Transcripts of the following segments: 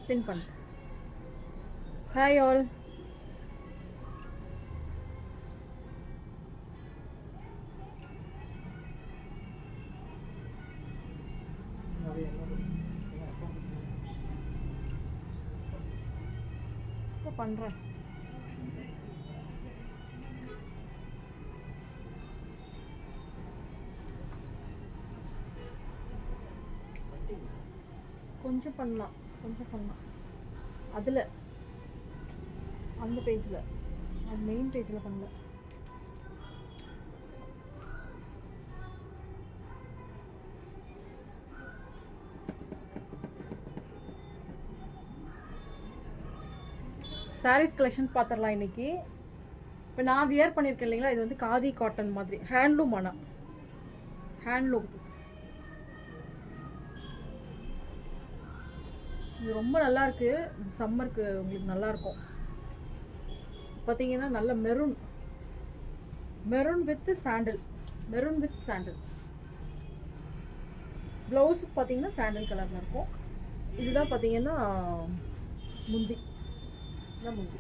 பின் பண்ணு. Hi all. பண்றேன். கொஞ்சம் பண்ணலாம், கொஞ்சம் பண்ணலாம். அதில் அந்த பேஜில், அது மெயின் பேஜில் பண்ணல. சாரீஸ் கலெக்ஷன் பார்த்துடலாம் இன்னைக்கு. இப்போ நான் வியர் பண்ணியிருக்கேன் இல்லைங்களா, இது வந்து காதி காட்டன் மாதிரி ஹேண்ட்லூம். ஆனால் ஹேண்ட்லூம் இது ரொம்ப நல்லா இருக்கு. இது சம்மருக்கு உங்களுக்கு நல்லா இருக்கும். பார்த்தீங்கன்னா நல்ல maroon, maroon with sandal, maroon with sandal. Blouse பார்த்தீங்கன்னா சாண்டில் கலர்ல இருக்கும். இதுதான் பார்த்தீங்கன்னா முந்தி, இதுதான் முந்தி.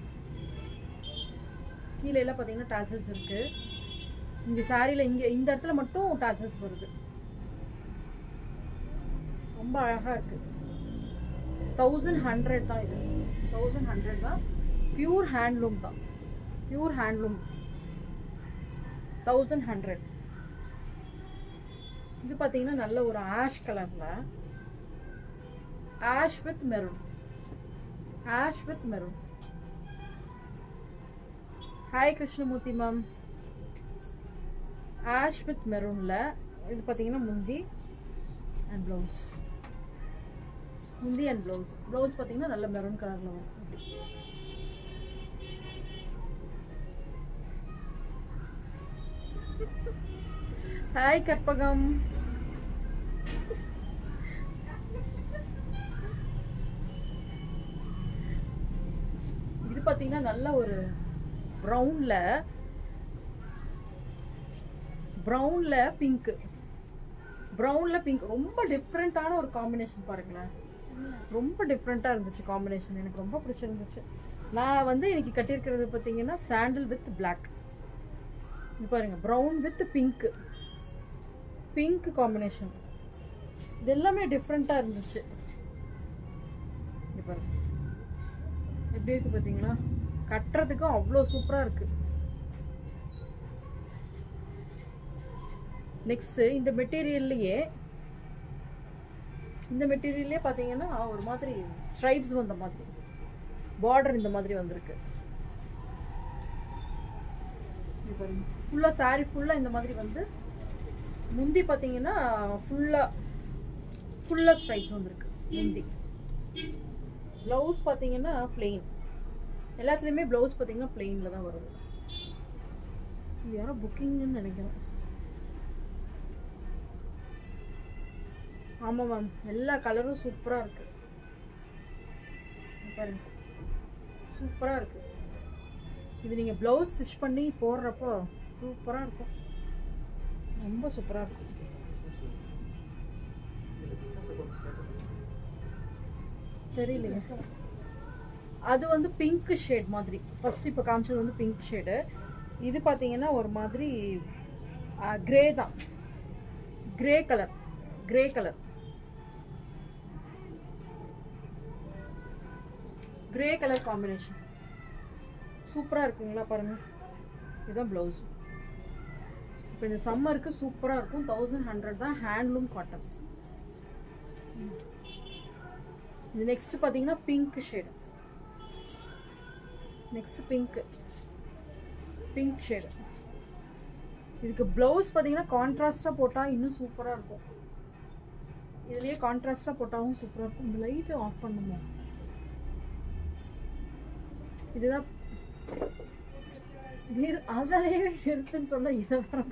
கீழே எல்லாம் பார்த்தீங்கன்னா டாசல்ஸ் இருக்கு. இந்த சாரியில் இங்கே இந்த இடத்துல மட்டும் டாசல்ஸ் வருது. ரொம்ப அழகா இருக்கு. 1100 தான் இது. 1100 தான். பியூர் ஹேண்ட்லூம் தான், பியூர் ஹேண்ட்லூம். 1100. இது பார்த்தீங்கன்னா நல்ல ஒரு ஆஷ் கலர்ல, ash with maroon, ash with maroon. Hi Krishnamurthy ma'am. Ash with மெரூன்ல இது பார்த்தீங்கன்னா முந்தி அண்ட் ப்ளவுஸ். முந்தி அண்ட் ப்ளவுஸ். ப்ளவுஸ் பார்த்தீங்கன்னா நல்ல மெரூன் கலர்ல வரும். ஹாய் கற்பகம். இது பார்த்தீங்கன்னா நல்ல ஒரு ப்ரௌன்ல, ப்ரௌன்ல பிங்க், ப்ரௌன்ல பிங்க். ரொம்ப டிஃப்ரெண்டான ஒரு காம்பினேஷன் பாருங்களேன். ரொம்ப டிஃப்ரெண்ட்டாக இருந்துச்சு காம்பினேஷன். எனக்கு ரொம்ப பிடிச்சிருந்துச்சு. நான் வந்து இன்னைக்கு கட்டியிருக்கிறது பார்த்தீங்கன்னா சாண்டில் வித் பிளாக். இது பாருங்க, brown with pink, pink combination. இது எல்லாமே டிஃப்ரெண்ட்டாக இருந்துச்சு. இது பாருங்க எப்படி இருக்கு பார்த்தீங்களா. கட்டுறதுக்கும் அவ்வளோ சூப்பராக இருக்கு. நெக்ஸ்ட் இந்த மெட்டீரியல்லையே, இந்த மெட்டீரியல்லே பார்த்தீங்கன்னா ஒரு மாதிரி ஸ்ட்ரைப்ஸ் வந்த மாதிரி, பார்டர் இந்த மாதிரி வந்திருக்கு. இது பாருங்க, ஃபுல்லாக சாரி ஃபுல்லாக இந்த மாதிரி வந்து முந்தி பார்த்தீங்கன்னா ஃபுல்லாக ஸ்ட்ரைப்ஸ் வந்திருக்கு முந்தி. ப்ளவுஸ் பார்த்தீங்கன்னா பிளெயின். எல்லாத்துலேயுமே ப்ளவுஸ் பார்த்தீங்கன்னா பிளெயினில் தான் வருது. இது யாரோ புக்கிங்னு நினைக்கிறேன். ஆமாம் மேம், எல்லா கலரும் சூப்பராக இருக்கு. பாருங்க சூப்பராக இருக்கு. இது நீங்கள் ப்ளவுஸ் ஸ்டிச் பண்ணி போடுறப்போ சூப்பராக இருக்கும். ரொம்ப சூப்பராக இருக்கு. தெரியலையே, அது வந்து பிங்க் ஷேட் மாதிரி. ஃபர்ஸ்ட் இப்போ காமிச்சது வந்து பிங்க் ஷேடு. இது பார்த்தீங்கன்னா ஒரு மாதிரி கிரே தான், grey colour, grey colour, grey colour combination சூப்பரா இருக்குங்களா பாருங்க. இதுதான் பிளவுஸ். இப்போ இந்த சம்மருக்கு சூப்பரா இருக்கும். 1100 தான், ஹேண்ட்லூம் காட்டன். இது நெக்ஸ்ட் பாத்தீங்கன்னா pink shade. Next pink, pink shade. இதுக்கு பிளவுஸ் பாத்தீங்கன்னா கான்ட்ராஸ்டா போட்டா இன்னும் சூப்பரா இருக்கும். இதுலயே கான்ட்ராஸ்டா போட்டாவும் சூப்பரா இருக்கும். இந்த லைட் ஆஃப் பண்ணுமா? இதுதான் அதாலே நிறுத்துன்னு சொன்னா இதை வர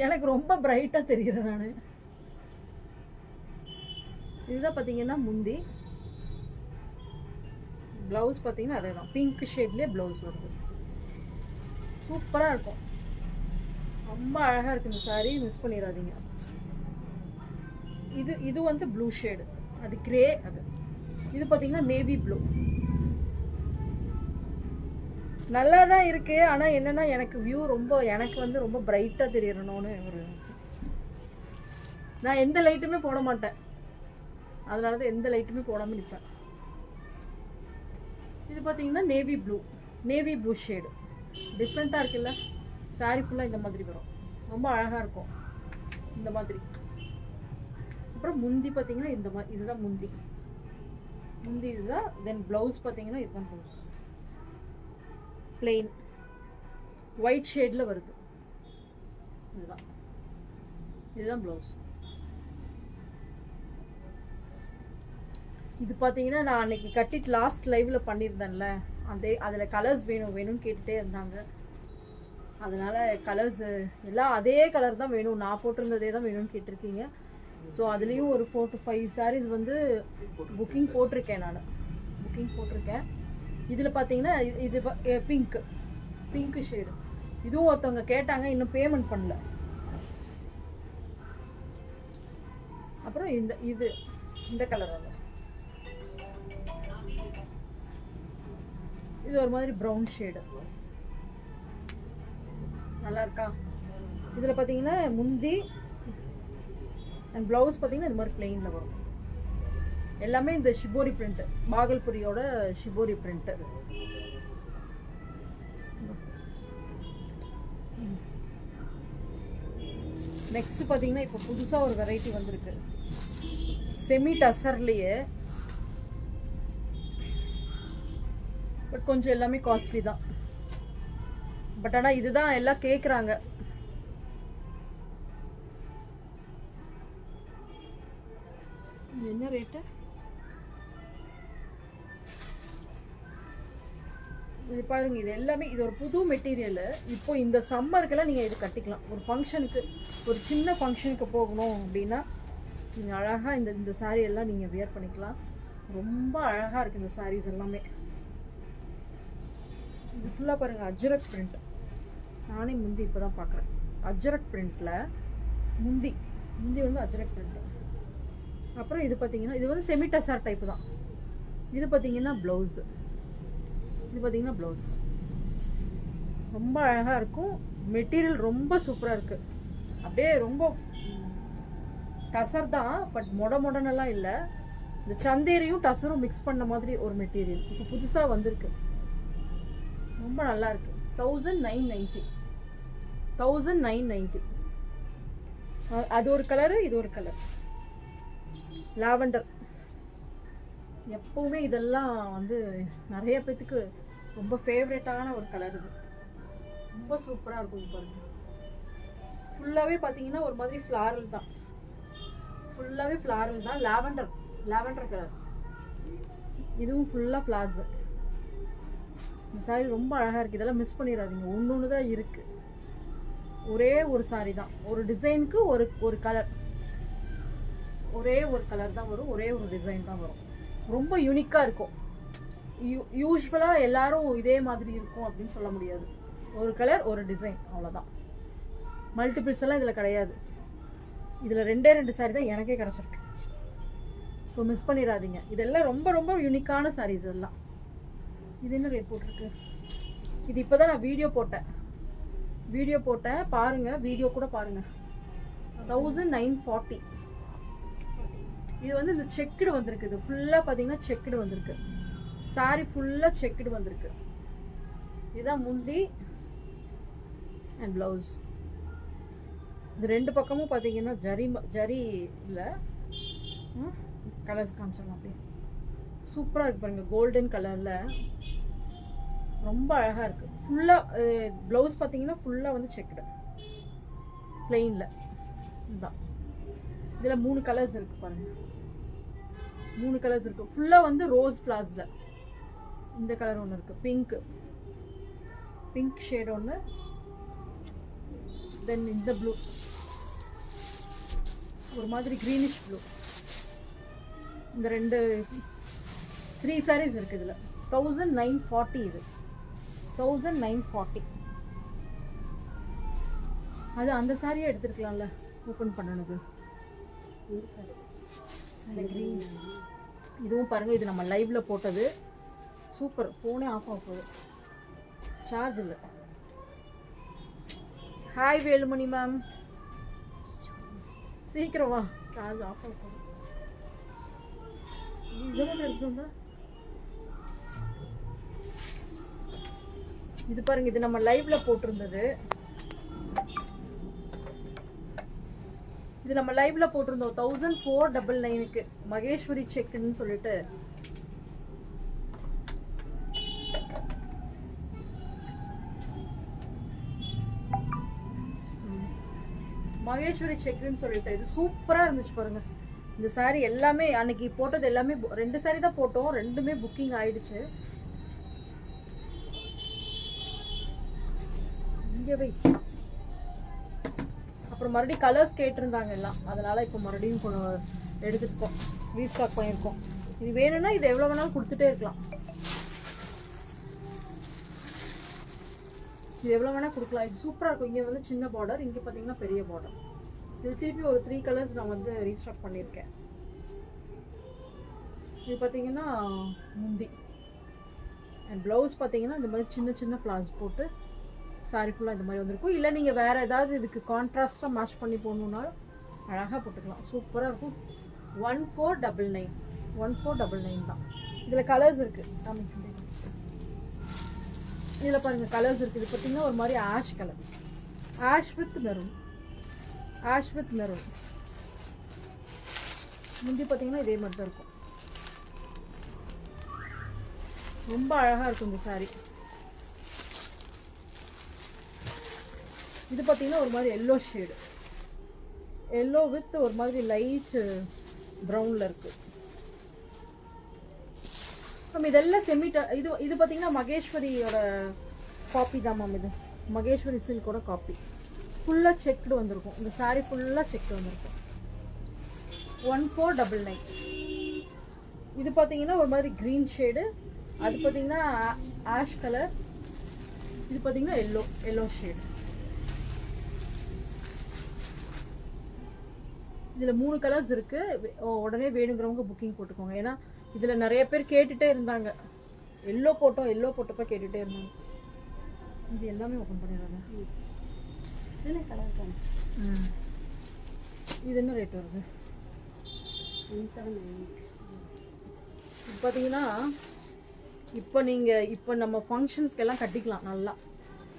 எனக்கு ரொம்ப பிரைட்டா தெரியுறேன் நானு. இதுதான் பாத்தீங்கன்னா முந்தி. பிளவுஸ் பாத்தீங்கன்னா அதேதான், பிங்க் ஷேட்லயே பிளவுஸ் வருது. சூப்பரா இருக்கும், ரொம்ப அழகா இருக்கு இந்த சாரி. மிஸ் பண்ணிடாதீங்க. இது வந்து ப்ளூ ஷேடு, அது கிரே. அது இது பாத்தீங்கன்னா நேவி ப்ளூ. நல்லா தான் இருக்கு. ஆனா என்னன்னா எனக்கு வியூ ரொம்ப, எனக்கு வந்து ரொம்ப பிரைட்டா தெரியறணும்னு ஒரு, நான் எந்த லைட்டுமே போட மாட்டேன். அதனாலதான் எந்த லைட்டுமே போடாம நிற்பேன். இது பாத்தீங்கன்னா navy blue, navy blue shade. டிஃப்ரெண்டா இருக்குல்ல? சாரி ஃபுல்லா இந்த மாதிரி வரும், ரொம்ப அழகா இருக்கும் இந்த மாதிரி. அப்புறம் முந்தி பாத்தீங்கன்னா இந்த மாதிரி, இதுதான் முந்தி. முந்தி இதுதான். தென் பிளவுஸ் பாத்தீங்கன்னா இதுதான் பிளவுஸ். பிளெயின் ஒயிட் ஷேட்ல வருது. இதுதான், இதுதான் பிளவுஸ். இது பாத்தீங்கன்னா நான் அன்னைக்கு கட்டிட்டு லாஸ்ட் லைவ்ல பண்ணியிருந்தேன்ல, அதே அதுல கலர்ஸ் வேணும் வேணும்னு கேட்டுட்டே இருந்தாங்க. அதனால கலர்ஸ் எல்லாம் அதே கலர் தான் வேணும், நான் போட்டிருந்ததே தான் வேணும்னு கேட்டிருக்கீங்க. ஸோ அதுலேயும் ஒரு 4 to 5 சாரீஸ் வந்து புக்கிங் போட்டிருக்கேன். நான் புக்கிங் போட்டிருக்கேன். இதில் பார்த்தீங்கன்னா இது பிங்க், பிங்க் ஷேடு. இதுவும் ஒருத்தவங்க கேட்டாங்க, இன்னும் பேமெண்ட் பண்ணல. அப்புறம் இந்த கலர் வந்து இது ஒரு மாதிரி ப்ரௌன் ஷேடு. நல்லா இருக்கா? இதில் பார்த்தீங்கன்னா முந்தி அண்ட் பிளவுஸ் பார்த்தீங்கன்னா இது மாதிரி பிளெயினில் வரும். எல்லாமே இந்த ஷிபோரி பிரிண்ட், பாகல்புரியோட ஷிபோரி பிரிண்ட். நெக்ஸ்ட் பார்த்தீங்கன்னா இப்போ புதுசாக ஒரு வெரைட்டி வந்திருக்கு, செமி டசர்லேயே. பட் கொஞ்சம் எல்லாமே காஸ்ட்லி தான். பட் ஆனால் இதுதான் எல்லாம் கேட்குறாங்க. என்ன ரேட்டு? இது பாருங்க, இது எல்லாமே இது ஒரு புது மெட்டீரியல். இப்போ இந்த சம்மருக்கெல்லாம் நீங்கள் இது கட்டிக்கலாம். ஒரு ஃபங்க்ஷனுக்கு, ஒரு சின்ன ஃபங்க்ஷனுக்கு போகணும் அப்படின்னா நீங்கள் அழகாக இந்த சாரீ எல்லாம் நீங்கள் வியர் பண்ணிக்கலாம். ரொம்ப அழகாக இருக்குது இந்த சாரீஸ் எல்லாமே. இது ஃபுல்லாக பாருங்கள் அஜ்ரக் பிரிண்ட். நானே முந்தி இப்போ தான் பார்க்குறேன். அஜ்ரக் பிரிண்டில் முந்தி வந்து அஜ்ரக் பிரிண்ட். அப்புறம் இது பார்த்தீங்கன்னா இது வந்து செமி டசர் டைப் தான். இது பார்த்தீங்கன்னா ப்ளவுஸு, இது பார்த்தீங்கன்னா ப்ளவுஸ். ரொம்ப அழகாக இருக்கும். மெட்டீரியல் ரொம்ப சூப்பராக இருக்குது. அப்படியே ரொம்ப டசர் தான், பட் மொடனெல்லாம் இல்லை. இந்த சந்தேரியும் டசரும் மிக்ஸ் பண்ண மாதிரி ஒரு மெட்டீரியல் இப்போ புதுசாக வந்திருக்கு. ரொம்ப நல்லா இருக்கு. 1990. 1990. அது ஒரு கலரு, இது ஒரு கலர் லாவெண்டர். எப்பவுமே இதெல்லாம் வந்து நிறைய பேத்துக்கு ரொம்ப ஃபேவரட்டான ஒரு கலர். இது ரொம்ப சூப்பராக இருக்கும். பாருங்க, ஃபுல்லாகவே பார்த்தீங்கன்னா ஒரு மாதிரி ஃப்ளாரல் தான், ஃபுல்லாகவே ஃப்ளாரல் தான். Lavender colour. இதுவும் ஃபுல்லாக ஃப்ளார்ஸ். இந்த சாரி ரொம்ப அழகாக இருக்குது. இதெல்லாம் மிஸ் பண்ணிடாதீங்க. ஒன்று தான் இருக்குது. ஒரே ஒரு சாரி தான், ஒரு டிசைனுக்கு ஒரு கலர், ஒரே ஒரு கலர் தான் வரும், ஒரே ஒரு டிசைன் தான் வரும். ரொம்ப யூனிக்காக இருக்கும். யூஸ்வலாக எல்லாரும் இதே மாதிரி இருக்கும் அப்படின்னு சொல்ல முடியாது. ஒரு கலர் ஒரு டிசைன், அவ்வளோதான். மல்டிபிள்ஸ் எல்லாம் இதில் கிடையாது. இதில் 2 சாரி தான் எனக்கே கிடச்சிருக்கு. ஸோ மிஸ் பண்ணிடாதீங்க. இதெல்லாம் ரொம்ப ரொம்ப யூனிக்கான சாரீஸ் இதெல்லாம். இது என்ன ரேட் போட்டிருக்கு? இது இப்போ தான் நான் வீடியோ போட்டேன். வீடியோ போட்டேன் பாருங்க, வீடியோ கூட பாருங்க. 1940. இது வந்து இந்த செக்குடு வந்திருக்கு. இது ஃபுல்லா பாத்தீங்கன்னா செக்குடு வந்திருக்கு. சாரி ஃபுல்லா செக்குடு வந்திருக்கு. இதுதான் முந்தி அண்ட் பிளவுஸ். இது ரெண்டு பக்கமும் பாத்தீங்கன்னா ஜரி இல்ல கலர்ஸ் காமிச்சிடலாம். அப்படியே சூப்பரா இருக்கு பாருங்க. கோல்டன் கலர்ல ரொம்ப அழகா இருக்கு. ஃபுல்லா பிளவுஸ் பாத்தீங்கன்னா ஃபுல்லா வந்து செக்குடு பிளெயின்ல. இதுதான். இதுல 3 கலர்ஸ் இருக்கு பாருங்க. 3 கலர்ஸ் இருக்கு. ஃபுல்லா வந்து ரோஸ் ஃபிளார்ஸ்ல. இந்த கலர் ஒன்று இருக்கு, பிங்க் ஷேட் ஒன்று, தென் இந்த ப்ளூ ஒரு மாதிரி கிரீனிஷ் ப்ளூ. இந்த 3 சாரீஸ் இருக்கு இதுல. 1940. இது 1940. அது அந்த சாரியை எடுத்துருக்கலாம்ல, ஓப்பன் பண்ணனது. இதுவும் பாருங்க, இது நம்ம லைவ்ல போட்டது. சூப்பர். போனே ஆஃப் ஆக போகுது, சார்ஜ் இல்லை. ஹாய் வேலுமணி மேம், சீக்கிரம் வா, சார்ஜ் ஆஃப் ஆக போகுது. இதெல்லாம் எடுத்துருந்தா இது பாருங்க, இது நம்ம லைவ்ல போட்டிருந்தது. இது நம்ம லைவ்ல போட்டிருந்தோம் 1499க்கு மகேஸ்வரி செக்குன்னு சொல்லிட்டு. மகேஸ்வரி செக்குன்னு சொல்லிட்டு இது சூப்பரா இருந்துச்சு பாருங்க. இந்த சாரி எல்லாமே அன்னைக்கு போட்டது எல்லாமே 2 சாரி தான் போட்டோம், 2மே புக்கிங் ஆயிடுச்சு. இங்கே வை. அப்புறம் மறுபடியும் கலர்ஸ் கேட்டிருந்தாங்க எல்லாம், அதனால இப்போ மறுபடியும் எடுத்துருக்கோம், ரீஸ்டாக் பண்ணியிருக்கோம். இது வேணும்னா இது எவ்வளோ வேணாலும் கொடுத்துட்டே இருக்கலாம். இது எவ்வளோ வேணால் கொடுக்கலாம். இது சூப்பராக இருக்கும். இங்கே வந்து சின்ன பார்டர், இங்கே பார்த்தீங்கன்னா பெரிய பார்டர். இது திருப்பி ஒரு 3 கலர்ஸ் நான் வந்து ரீஸ்டாக் பண்ணியிருக்கேன். இது பார்த்தீங்கன்னா முந்தி அண்ட் ப்ளவுஸ் பார்த்தீங்கன்னா இந்த மாதிரி சின்ன சின்ன ஃப்ளார்ஸ் போட்டு சாரி ஃபுல்லாக இந்த மாதிரி வந்திருக்கும். இல்லை நீங்கள் வேறு ஏதாவது இதுக்கு கான்ட்ராஸ்டாக மேட்ச் பண்ணி போடணுன்னாலும் அழகாக போட்டுக்கலாம். சூப்பராக இருக்கும். 1499. 1499 தான். இதில் கலர்ஸ் இருக்குது. இதில் பாருங்கள் கலர்ஸ் இருக்குது. இது பார்த்தீங்கன்னா ஒரு மாதிரி ash colour, ash with maroon, ash with maroon. முந்தி பார்த்தீங்கன்னா இதே மாதிரி தான் இருக்கும். ரொம்ப அழகாக இருக்கும் இந்த சாரி. இது பார்த்தீங்கன்னா ஒரு மாதிரி எல்லோ ஷேடு, எல்லோ வித் ஒரு மாதிரி லைட் ப்ரௌனில் இருக்கு. மேம் இதெல்லாம் இது பார்த்தீங்கன்னா மகேஸ்வரியோட காப்பி தான் மேம். இது மகேஸ்வரி சில்கோட காப்பி. ஃபுல்லாக செக்குடு வந்திருக்கும். இந்த சாரி ஃபுல்லாக செக்குடு வந்திருக்கும். 1499. இது பார்த்தீங்கன்னா ஒரு மாதிரி க்ரீன் ஷேடு, அது பார்த்தீங்கன்னா ஆஷ் கலர், இது பார்த்தீங்கன்னா எல்லோ ஷேடு. இதில் 3 கலர்ஸ் இருக்குது. உடனே வேணுங்கிறவங்க புக்கிங் போட்டுக்கோங்க. ஏன்னா இதில் நிறைய பேர் கேட்டுகிட்டே இருந்தாங்க. எல்லோ போட்டப்போ கேட்டுகிட்டே இருந்தாங்க. இது எல்லாமே ஓப்பன் பண்ணிடுறாங்க. இதில் கலர் தான். இது என்ன ரேட் வருது? 1798. இது பார்த்தீங்கன்னா இப்போ நம்ம ஃபங்க்ஷன்ஸ்க்கெல்லாம் கட்டிக்கலாம். நல்லா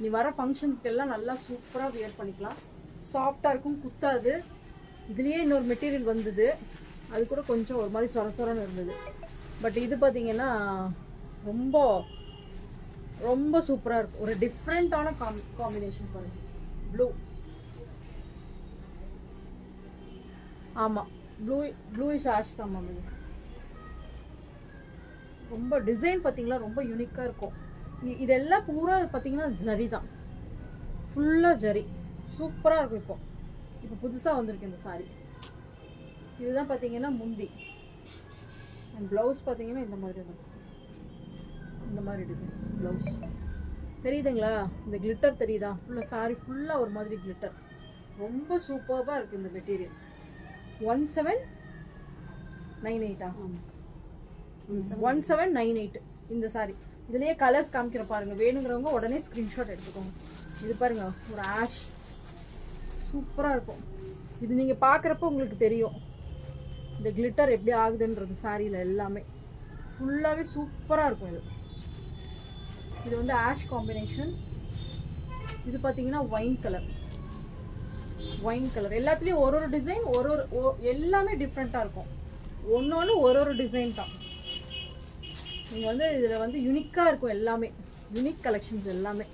நீ வர ஃபங்க்ஷன்ஸ்க்கெல்லாம் நல்லா சூப்பராக வியர் பண்ணிக்கலாம். சாஃப்டாக இருக்கும், குத்தாது. இதுலேயே இன்னொரு மெட்டீரியல் வந்தது, அது கூட கொஞ்சம் ஒரு மாதிரி சொரன்னு இருந்தது. பட் இது பார்த்தீங்கன்னா ரொம்ப ரொம்ப சூப்பராக இருக்கும். ஒரு டிஃப்ரெண்ட்டான காம்பினேஷன் பாருங்க. ப்ளூ, ஆமாம் ப்ளூயிஷ் ஆஷ் தான் மேம். இது ரொம்ப டிசைன் பார்த்தீங்களா, ரொம்ப யூனிக்காக இருக்கும். இதெல்லாம் பூரா பார்த்தீங்கன்னா ஜரி தான், ஃபுல்லாக ஜரி. சூப்பராக இருக்கும். இப்போ புதுசாக வந்திருக்கு இந்த சாரி. இதுதான் பார்த்தீங்கன்னா முந்தி அண்ட் ப்ளவுஸ் பார்த்தீங்கன்னா இந்த மாதிரி தான், இந்த மாதிரி டிசைன் ப்ளவுஸ். தெரியுதுங்களா? இந்த கிளிட்டர் தெரியுதா? ஃபுல்லாக சாரி ஃபுல்லாக ஒரு மாதிரி கிளிட்டர். ரொம்ப சூப்பராக இருக்குது இந்த மெட்டீரியல். 1798. 1798 இந்த சாரி. இதுலயே கலர்ஸ் காமிக்கிற பாருங்க, வேணுங்கிறவங்க உடனே ஸ்கிரீன்ஷாட் எடுத்துக்கோங்க. இது பாருங்க ஒரு ஆஷ், சூப்பரா இருக்கும். இது நீங்க பாக்குறப்ப உங்களுக்கு தெரியும் இந்த கிளிட்டர் எப்படி ஆகுதுன்றது. சாரியில எல்லாமே ஃபுல்லாவே சூப்பரா இருக்கும். இது வந்து ஆஷ் காம்பினேஷன். இது பாத்தீங்கன்னா ஒயின் கலர், ஒயின் கலர். எல்லாத்துலயும் ஒரு ஒரு டிசைன், ஒரு எல்லாமே டிஃப்ரெண்டா இருக்கும். ஒன்னொன்னு ஒரு டிசைன் தான். நீங்க வந்து இதுல வந்து யூனிக்கா இருக்கும் எல்லாமே, யூனிக் கலெக்ஷன்ஸ் எல்லாமே.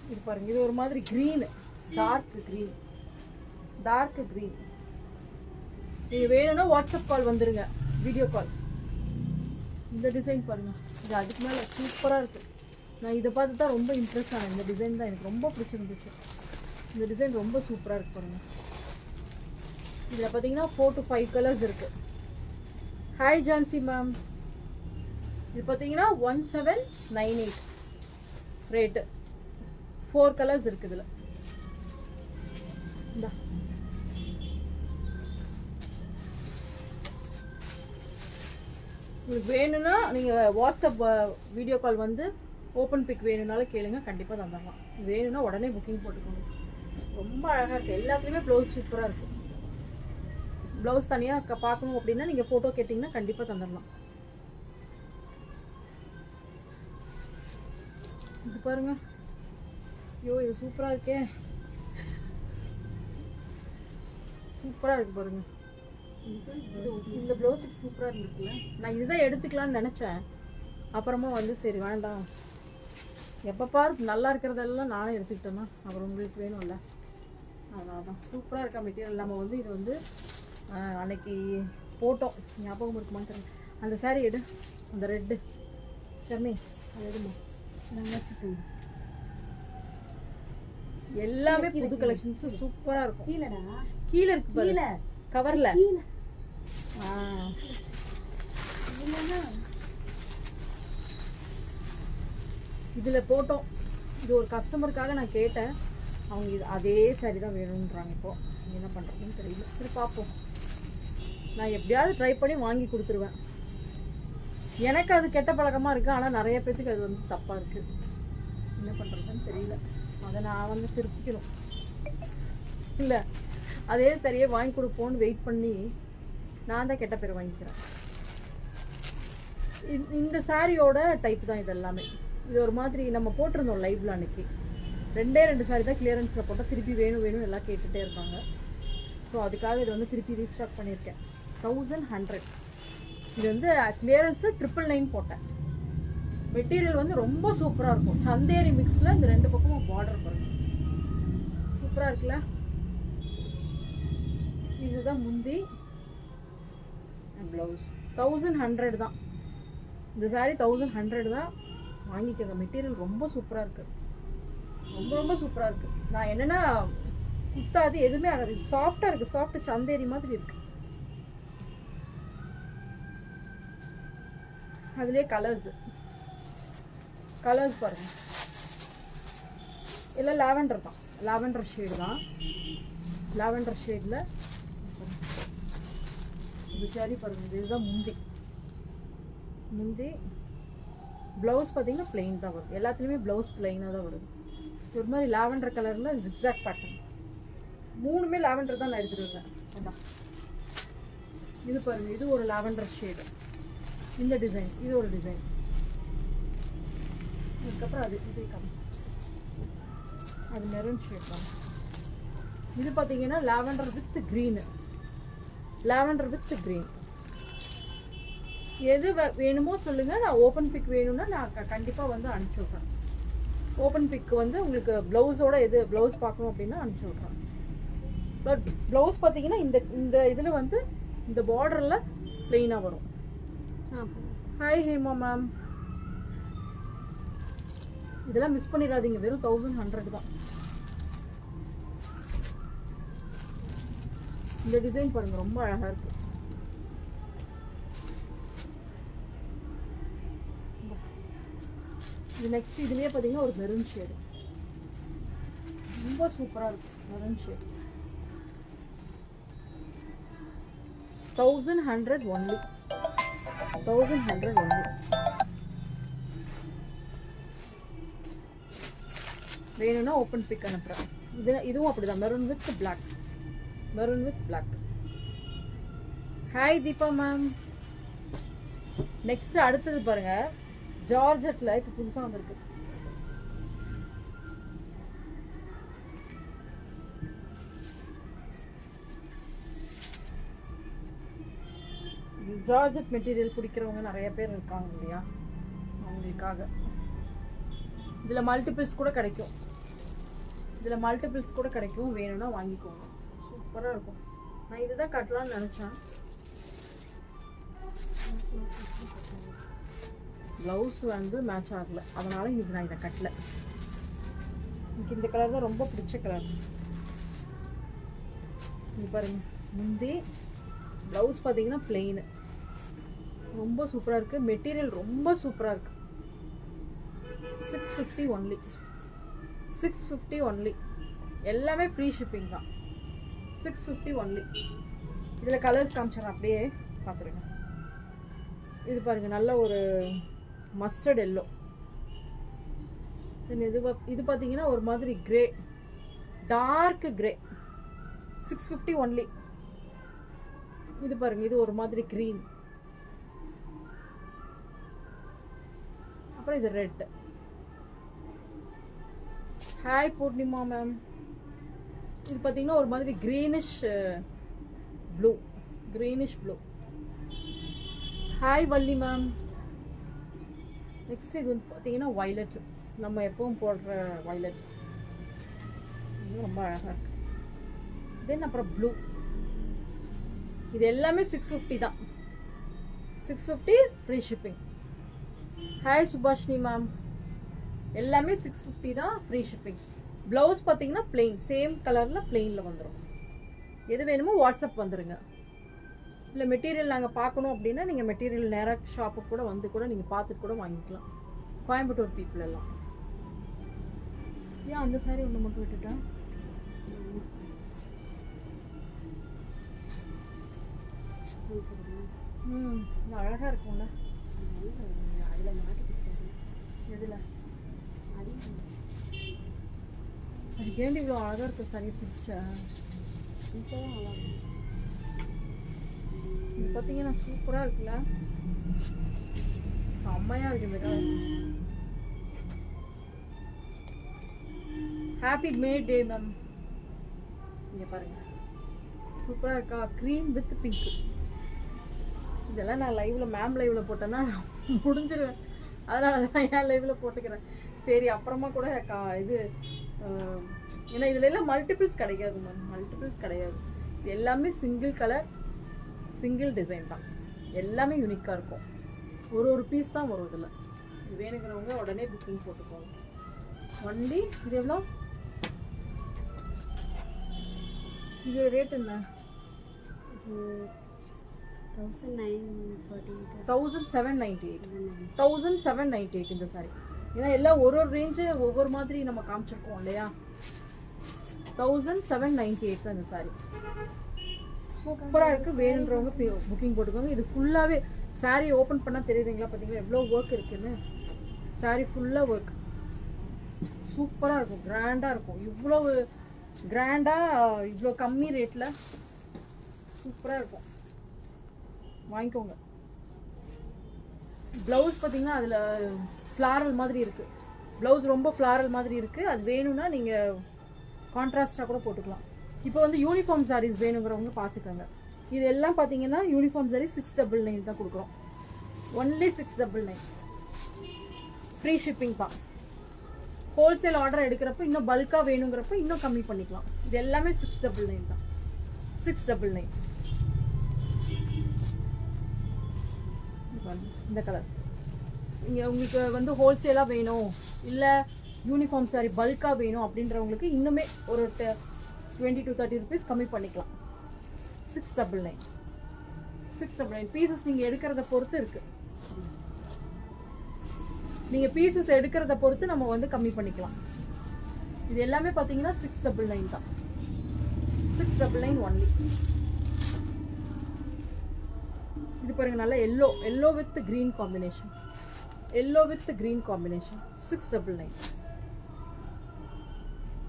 இது பாருங்க, இது ஒரு மாதிரி green, dark green, dark green. நீங்க வேணும்னா வாட்ஸ்அப் கால் வந்துருங்க, வீடியோ கால். இந்த டிசைன் பாருங்க, இது அதுக்கு மேல சூப்பரா இருக்கு. நான் இதை பார்த்து தான் ரொம்ப இம்ப்ரெஸ் ஆனேன். இந்த டிசைன் தான் எனக்கு ரொம்ப பிடிச்சிருந்துச்சு. இந்த டிசைன் ரொம்ப சூப்பரா இருக்கு பாருங்க. இதுல பாத்தீங்கன்னா 4 to 5 கலர்ஸ் இருக்கு. Hi Jhansi ma'am. இது பாத்தீங்கன்னா 1798 ரேட்டு. 4 கலர்ஸ் இருக்கு இதுல. இந்தா உங்களுக்கு வேணும்னா நீங்க வாட்ஸ்அப் வீடியோ கால் வந்து ஓப்பன் பிக் வேணும்னாலும் கேளுங்க, கண்டிப்பா தந்துடலாம். வேணும்னா உடனே புக்கிங் போட்டுக்கோங்க. ரொம்ப அழகா இருக்கு. எல்லாத்துலயுமே ப்ளவுஸ் சூப்பரா இருக்கு. ப்ளவுஸ் தனியா பார்க்கணும் அப்படின்னா நீங்க போட்டோ கேட்டீங்கன்னா கண்டிப்பா தந்துடலாம். இது பாருங்க, ஐயோ இது சூப்பரா இருக்கே, சூப்பரா இருக்கு பாருங்க. இந்த ப்ளவுஸுக்கு சூப்பரா இருந்துச்சுல. நான் இதுதான் எடுத்துக்கலாம்னு நினைச்சேன், அப்புறமா வந்து சரி வேண்டாம், எப்போ பாரு நல்லா இருக்கிறதெல்லாம் நானே எடுத்துக்கிட்டேன்னா அப்புறம் உங்களுக்கு வேணும்ல, அதான். சூப்பரா இருக்கா மெட்டீரியல். நம்ம வந்து இது வந்து அன்னைக்கு போட்டோம், ஞாபகம் இருக்குமான்னு தெரியல. அந்த சாரீ எடு, அந்த ரெட்டு ஷர்மி அது எடுமா. எல்லாமே புது கலெக்ஷன்ஸ் சூப்பரா இருக்கும். கீழ இருக்கு பாரு கவர்ல. இதுல போட்டோம். இது ஒரு கஸ்டமருக்காக நான் கேட்டேன், அவங்க இது அதே சாரி தான் வேணும்ன்றாங்க. இப்போ என்ன பண்றதுன்னு தெரியல. சரி பார்ப்போம். நான் எப்படியாவது ட்ரை பண்ணி வாங்கி கொடுத்துருவேன். எனக்கு அது கெட்ட பழக்கமா இருக்கு, ஆனா நிறைய பேத்துக்கு அது வந்து தப்பா இருக்கு. என்ன பண்றதுன்னு தெரியல. அதை நான் வந்து திருப்பிக்கணும். இல்ல அதே சரியே வாங்கி கொடுப்போன்னு வெயிட் பண்ணி நான் தான் கெட்ட பேர் வாங்கிக்கிறேன். இந்த சாரியோட டைப் தான் இது எல்லாமே. இது ஒரு மாதிரி நம்ம போட்டிருந்தோம் லைவ்ல அன்னைக்கு. 2 சாரி தான் கிளியரன்ஸ்ல போட்டால் திருப்பி வேணும் வேணும் எல்லாம் கேட்டுட்டே இருக்காங்க. ஸோ அதுக்காக இது வந்து திருப்பி ரீஸ்டாக் பண்ணியிருக்கேன். 1100. இது வந்து கிளியரன்ஸ் 999 போட்டேன். மெட்டீரியல் வந்து ரொம்ப சூப்பரா இருக்கும். சந்தேரி மிக்ஸ்ல இந்த 2 பக்கமும் பார்டர் பாருங்க, சூப்பரா இருக்குல்ல. இதுதான் முந்தி, பிளவுஸ் 1100 தான். இந்த சாரி 1100 தான். வாங்கிக்கோங்க. மெட்டீரியல் ரொம்ப சூப்பரா இருக்கு, ரொம்ப ரொம்ப சூப்பரா இருக்கு. நான் என்னன்னா குத்தாது, எதுவுமே ஆகாது. சாஃப்டா இருக்கு, சாஃப்ட் சந்தேரி மாதிரி இருக்கு. அதுலயே கலர்ஸ் பாருங்க, எல்லாம் லாவெண்டர் தான், லாவெண்டர் ஷேடு தான். லாவெண்டர் ஷேட்ல இது சாரி பாருங்க. இதுதான் முந்தி. பிளவுஸ் பார்த்தீங்கன்னா பிளெயின் தான் வருது. எல்லாத்துலேயுமே பிளவுஸ் பிளெயினாக தான் வருது. ஒரு மாதிரி லாவெண்டர் கலர்ல ஜிக்ஸாக் பேட்டர்ன். 3மே லாவெண்டர் தான் நான் எடுத்துட்டு வந்தேன். அதான் இது பாருங்க, இது ஒரு லாவெண்டர் ஷேடு. இந்த டிசைன், இது ஒரு டிசைன். அதுக்கப்புறம் அது மெரூன் ஷேட் தான். இது பார்த்தீங்கன்னா lavender with green, lavender with green. எது வேணுமோ சொல்லுங்க, நான் ஓப்பன் பிக் வேணும்னா நான் கண்டிப்பாக வந்து அனுப்பிச்சி விட்றேன். ஓப்பன் பிக் வந்து உங்களுக்கு ப்ளவுஸோட எது ப்ளவுஸ் பார்க்கணும் அப்படின்னா அனுப்பிச்சி விட்றேன். பட் ப்ளவுஸ் பார்த்தீங்கன்னா இந்த இதில் வந்து இந்த பார்டரில் பிளெயினாக வரும். Hi Hema ma'am. இதெல்லாம் மிஸ் பண்ணிடாதீங்க, வெறும் 1100 தான். இந்த டிசைன் பாருங்க, ரொம்ப அழகா இருக்கு. இது நெக்ஸ்ட் இதுலயே பாத்தீங்கன்னா ஒரு மெரூன் ஷேடு, ரொம்ப சூப்பரா இருக்கு. Maroon shade 1100 only. 1100 only. வேணும்னா ஓப்பன் பிக் அனுப்புகிறேன். இதுவும் அப்படிதான், maroon with black. Maroon with black. Hi Deepa ma'am. Next அடுத்தது பாருங்க, ஜார்ஜெட்ல இப்போ புதுசாக வந்திருக்கு. ஜார்ஜெட் மெட்டீரியல் பிடிக்கிறவங்க நிறைய பேர் இருக்காங்க இல்லையா, அவங்களுக்காக. இதில் மல்டிபிள்ஸ் கூட கிடைக்கும். வேணும்னா வாங்கிக்கோங்க. சூப்பராக இருக்கும். நான் இதுதான் கட்டலாம்னு நினச்சேன். ப்ளவுஸ் வந்து மேட்ச் ஆகலை, அதனால இன்னைக்கு நான் இதை கட்டல. எனக்கு இந்த கலர் தான் ரொம்ப பிடிச்ச கலர். இது பாருங்க, முந்தி ப்ளவுஸ் பார்த்தீங்கன்னா பிளெயின். ரொம்ப சூப்பராக இருக்குது. மெட்டீரியல் ரொம்ப சூப்பராக இருக்குது. 650 ஒன்லி. 650 ஒன்லி. எல்லாமே ஃப்ரீ ஷிப்பிங் தான். 650 ஒன்லி. இதில் கலர்ஸ் காமிச்சிடறேன், அப்படியே பார்க்குறேங்க. இது பாருங்கள், நல்ல ஒரு மஸ்டர்ட் எல்லோ. இது பார்த்தீங்கன்னா ஒரு மாதிரி கிரே, டார்க் கிரே. 650 ஒன்லி. இது பாருங்க, இது ஒரு மாதிரி கிரீன். அப்புறம் இது ரெட். Hi Purnima ma'am. இது பார்த்தீங்கன்னா ஒரு மாதிரி greenish blue. Hi Valli ma'am. Next இது வந்து பார்த்தீங்கன்னா வைலட். நம்ம எப்பவும் போடுற வைலட். இது ரொம்ப அழகாக இருக்கு. தென் அப்புறம் ப்ளூ. இது எல்லாமே 650 தான். 650 free shipping. Hi Subhashini ma'am. எல்லாமே 650 தான், ஃப்ரீ ஷிப்பிங். ப்ளவுஸ் பார்த்தீங்கன்னா பிளெயின், சேம் கலரில் பிளெயினில் வந்துடும். எது வேணுமோ வாட்ஸ்அப் வந்துடுங்க. இல்லை மெட்டீரியல் நாங்கள் பார்க்கணும் அப்படின்னா நீங்கள் மெட்டீரியல் நேராக ஷாப்புக்கு கூட வந்து கூட நீங்கள் பார்த்துட்டு கூட வாங்கிக்கலாம். கோயம்புத்தூர் பீப்புள் எல்லாம். ஏன் அந்த சாரி ஒன்று மட்டும் விட்டுட்டேன்? இது அழகாக இருக்கும்ல. அதில் மாட்டிக்கிச்சு. எதில்? அது கேண்டி இவ்வளோ அழகாக இருக்கும். சரியாக பிடிச்சா பிடிச்சாதான் நல்லா இருக்கும். இது பார்த்தீங்கன்னா சூப்பராக இருக்குல்ல, செம்மையாக இருக்கு இந்த கலர். ஹாப்பி மே டே மேம். இங்கே பாருங்க, சூப்பராக இருக்கா? Cream with pink. இதெல்லாம் நான் லைவில், மேம் லைவில் போட்டேன்னா முடிஞ்சிருவேன். அதனால தான் என் லைவில் போட்டுக்கிறேன். சரி, அப்புறமா கூட இது ஏன்னா இதில் எல்லாம் மல்டிபிள்ஸ் கிடைக்காது மேம். மல்டிபிள்ஸ் கிடையாது. இது எல்லாமே சிங்கிள் கலர், சிங்கிள் டிசைன் தான். எல்லாமே யூனிக்காக இருக்கும். ஒரு பீஸ் தான் வரும் இதில். இது வேணுங்கிறவங்க உடனே புக்கிங் போட்டுக்கோங்க. ஒன்லி இது எவ்வளோ? இது ரேட் என்ன? 1798 இந்த சாரி. ஏன்னா எல்லாம் ஒரு ரேஞ்சு ஒவ்வொரு மாதிரி நம்ம காமிச்சிருக்கோம் இல்லையா. 1798 தான் இந்த சாரி. சூப்பராக இருக்குது. வேணுன்றவங்க புக்கிங் போட்டுக்கோங்க. இது ஃபுல்லாகவே சாரீ ஓப்பன் பண்ணால் தெரியுதுங்களா? பார்த்தீங்களா எவ்வளோ ஒர்க் இருக்குன்னு. சாரீ ஃபுல்லாக ஒர்க். சூப்பராக இருக்கும், கிராண்டாக இருக்கும். இவ்வளோ கிராண்டாக இவ்வளோ கம்மி ரேட்டில் சூப்பராக இருக்கும். வாங்கிக்கோங்க. ப்ளவுஸ் பார்த்தீங்கன்னா அதில் ஃப்ளாரல் மாதிரி இருக்குது. ப்ளவுஸ் ரொம்ப ஃப்ளாரல் மாதிரி இருக்குது. அது வேணும்னா நீங்கள் கான்ட்ராஸ்டாக கூட போட்டுக்கலாம். இப்போ வந்து யூனிஃபார்ம் சாரீஸ் வேணுங்கிறவங்க பார்த்துக்கோங்க. இது எல்லாம் பார்த்தீங்கன்னா யூனிஃபார்ம் சாரீஸ் 699 தான் கொடுக்குறோம். ஒன்லி 699. ஃப்ரீ ஷிப்பிங் தான். ஹோல்சேல் ஆர்டர் எடுக்கிறப்ப இன்னும் பல்காக வேணுங்கிறப்ப இன்னும் கம்மி பண்ணிக்கலாம். இது எல்லாமே 699 தான். 699. இந்த கலர் இங்கே உங்களுக்கு வந்து ஹோல்சேலாக வேணும், இல்லை யூனிஃபார்ம் சாரி பல்காக வேணும் அப்படின்றவங்களுக்கு இன்னுமே ஒரு 20 to 30 rupees கம்மி பண்ணிக்கலாம். 699. 699 பீசஸ் நீங்கள் எடுக்கிறத பொறுத்து இருக்குது. நீங்கள் பீசஸ் எடுக்கிறத பொறுத்து நம்ம வந்து கம்மி பண்ணிக்கலாம். இது எல்லாமே பார்த்தீங்கன்னா 699 தான். 699 ஒன்லி. இது பாருங்க, நல்ல எல்லோ வித் கிரீன் காம்பினேஷன். 699.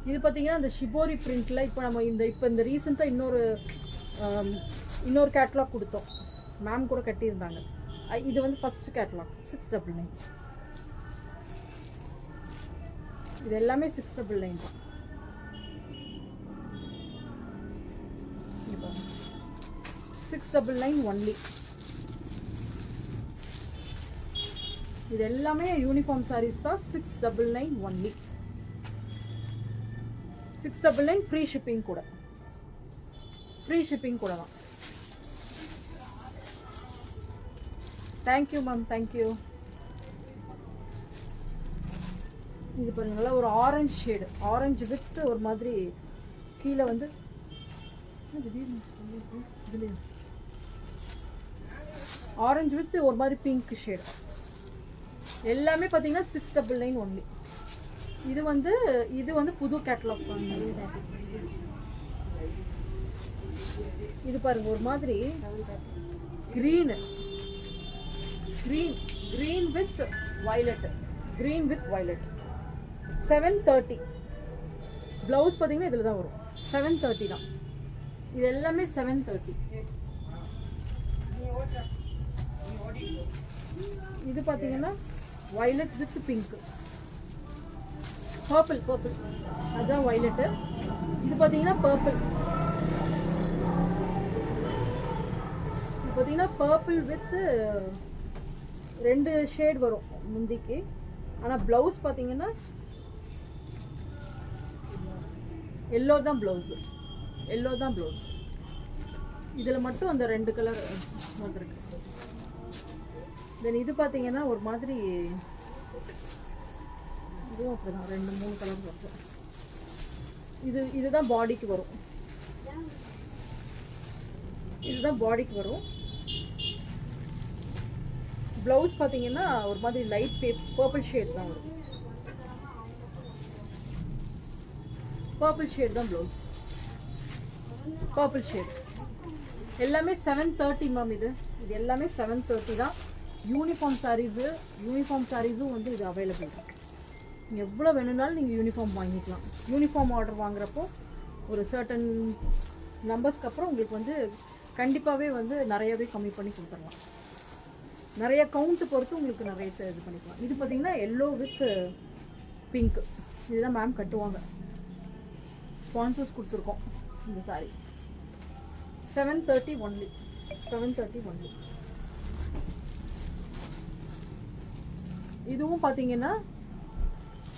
இது பார்த்தீங்கன்னா இந்த ஷிபோரி பிரிண்ட்டில் இப்போ நம்ம இந்த ரீசெண்டாக இன்னொரு கேட்லாக் கொடுத்தோம். மேம் கூட கட்டியிருந்தாங்க. இது வந்து ஃபஸ்ட்டு கேட்லாக் 699. இது எல்லாமே 699 தான். 699 ஒன்லி. இது எல்லாமே யூனிஃபார்ம் சாரீஸ் தான். 699 ஒன்லி. 699 ஃப்ரீ ஷிப்பிங் கூட. ஃப்ரீ ஷிப்பிங் கூட தான். Thank you ma'am, thank you. இது பாருங்க, நல்லா ஒரு ஆரஞ்சு ஷேடு. ஆரஞ்சு வித் ஒரு மாதிரி கீழே வந்து ஆரஞ்சு வித் ஒரு மாதிரி பிங்க் ஷேடு. எல்லாமே பார்த்தீங்கன்னா 699 ஒன்லி. இது வந்து புது கேட்டலாக். இது பாருங்க, ஒரு மாதிரி green with violet. Green with violet. 730. Blouse பார்த்தீங்கன்னா இதில் தான் வரும். 730 தான். இது எல்லாமே 730. இது பார்த்தீங்கன்னா வயலட் வித் பிங்க். பர்பிள் அதுதான் வயலட்டு. இது பார்த்தீங்கன்னா பர்பிள். இது பார்த்தீங்கன்னா பர்பிள் வித் 2 ஷேட் வரும் முந்திக்கு. ஆனால் ப்ளவுஸ் பார்த்தீங்கன்னா எல்லோ தான் ப்ளவுஸு. இதில் மட்டும் அந்த 2 கலர் வந்துருக்கு. தென் இது பார்த்தீங்கன்னா ஒரு மாதிரி இதுவும் அப்படிதான் 2-3 கலர் வருது. இதுதான் பாடிக்கு வரும். ப்ளவுஸ் பார்த்தீங்கன்னா ஒரு மாதிரி லைட் பர்பிள் ஷேட் தான் வரும். பர்பிள் ஷேட் தான் ப்ளவுஸ். Purple shade. எல்லாமே 730 மேம். இது எல்லாமே 730 தான். யூனிஃபார்ம் சாரீஸும் வந்து இது அவைலபிள் இருக்கு. நீங்கள் எவ்வளோ வேணும்னாலும் நீங்கள் யூனிஃபார்ம் வாங்கிக்கலாம். யூனிஃபார்ம் ஆர்டர் வாங்குறப்போ ஒரு சர்டன் நம்பர்ஸ்க்கு அப்புறம் உங்களுக்கு வந்து கண்டிப்பாகவே வந்து நிறையவே கம்மி பண்ணி கொடுத்துடலாம். நிறைய கவுண்ட் பொறுத்து உங்களுக்கு நிறைய இது பண்ணிக்கலாம். இது பார்த்தீங்கன்னா எல்லோ வித் பிங்க். இதுதான் மேம் கட்டுவாங்க. ஸ்பான்சர்ஸ் கொடுத்துருக்கோம் இந்த சாரி. 730 ஒன்லி. இதுவும் பார்த்தீங்கன்னா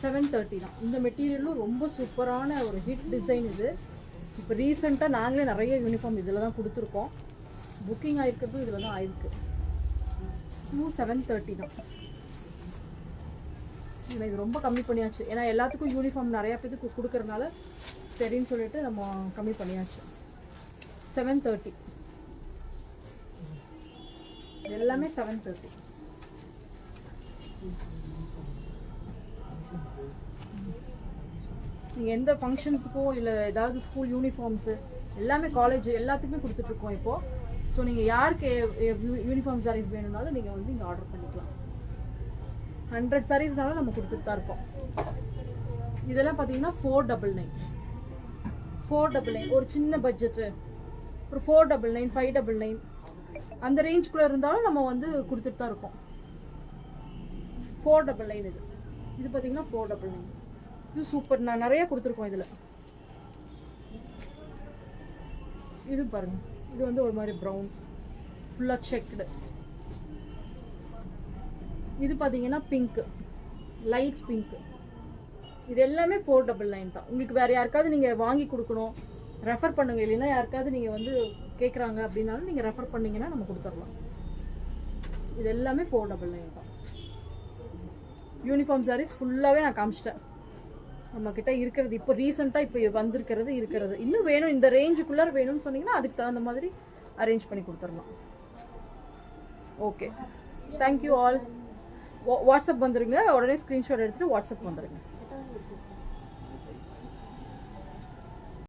730 தான். இந்த மெட்டீரியலும் ரொம்ப சூப்பரான ஒரு ஹிட் டிசைன். இது இப்போ ரீசெண்டாக நாங்களே நிறைய யூனிஃபார்ம் இதில் தான் கொடுத்துருக்கோம். புக்கிங் ஆகிருக்கிறதும் இதில் தான் ஆயிருக்கு. 730 தான். இது ரொம்ப கம்மி பண்ணியாச்சு. ஏன்னா எல்லாத்துக்கும் யூனிஃபார்ம் நிறையா பேருக்கு கொடுக்கறதுனால சரின்னு சொல்லிட்டு நம்ம கம்மி பண்ணியாச்சு. 730. எல்லாமே 730. நீங்கள் எந்த ஃபங்க்ஷன்ஸுக்கோ இல்லை ஏதாவது ஸ்கூல் யூனிஃபார்ம்ஸு எல்லாமே காலேஜ் எல்லாத்துக்குமே கொடுத்துட்ருக்கோம் இப்போது. ஸோ நீங்கள் யாருக்கு யூனிஃபார்ம் சாரீஸ் வேணும்னாலும் நீங்கள் வந்து இங்கே ஆர்டர் பண்ணிக்கலாம். 100 சாரீஸ்னாலும் நம்ம கொடுத்துட்டு தான் இருக்கோம். இதெல்லாம் பார்த்தீங்கன்னா 499 ஒரு சின்ன பட்ஜெட்டு. ஒரு 499 599 அந்த ரேஞ்சுக்குள்ளே இருந்தாலும் நம்ம வந்து கொடுத்துட்டு தான் இருக்கோம். 499 இது பார்த்தீங்கன்னா 499. இது சூப்பர். நான் நிறைய கொடுத்துருக்கோம் இதில். இது பாருங்க, இது வந்து ஒரு மாதிரி ப்ரௌன் ஃபுல்லாக செக்டு. இது பார்த்தீங்கன்னா பிங்க்கு, லைட் பிங்க்கு. இது எல்லாமே 499 தான். உங்களுக்கு வேறு யாருக்காவது நீங்கள் வாங்கி கொடுக்கணும், ரெஃபர் பண்ணுங்கள். இல்லைன்னா யாருக்காவது நீங்கள் வந்து கேட்குறாங்க அப்படின்னாலும் நீங்கள் ரெஃபர் பண்ணிங்கன்னா நம்ம கொடுத்துடலாம். இது எல்லாமே 499 தான். யூனிஃபார்ம் சாரீஸ் ஃபுல்லாகவே நான் காமிச்சிட்டேன். நம்மக்கிட்ட இருக்கிறது இப்போ ரீசெண்டாக இப்போ இருக்கிறது இன்னும் வேணும், இந்த ரேஞ்சுக்குள்ளார வேணும்னு சொன்னீங்கன்னா அதுக்கு தகுந்த மாதிரி அரேஞ்ச் பண்ணி கொடுத்துடலாம். Okay, thank you all. வாட்ஸ்அப் வந்துடுங்க. உடனே ஸ்க்ரீன்ஷாட் எடுத்துகிட்டு வாட்ஸ்அப் வந்துடுங்க.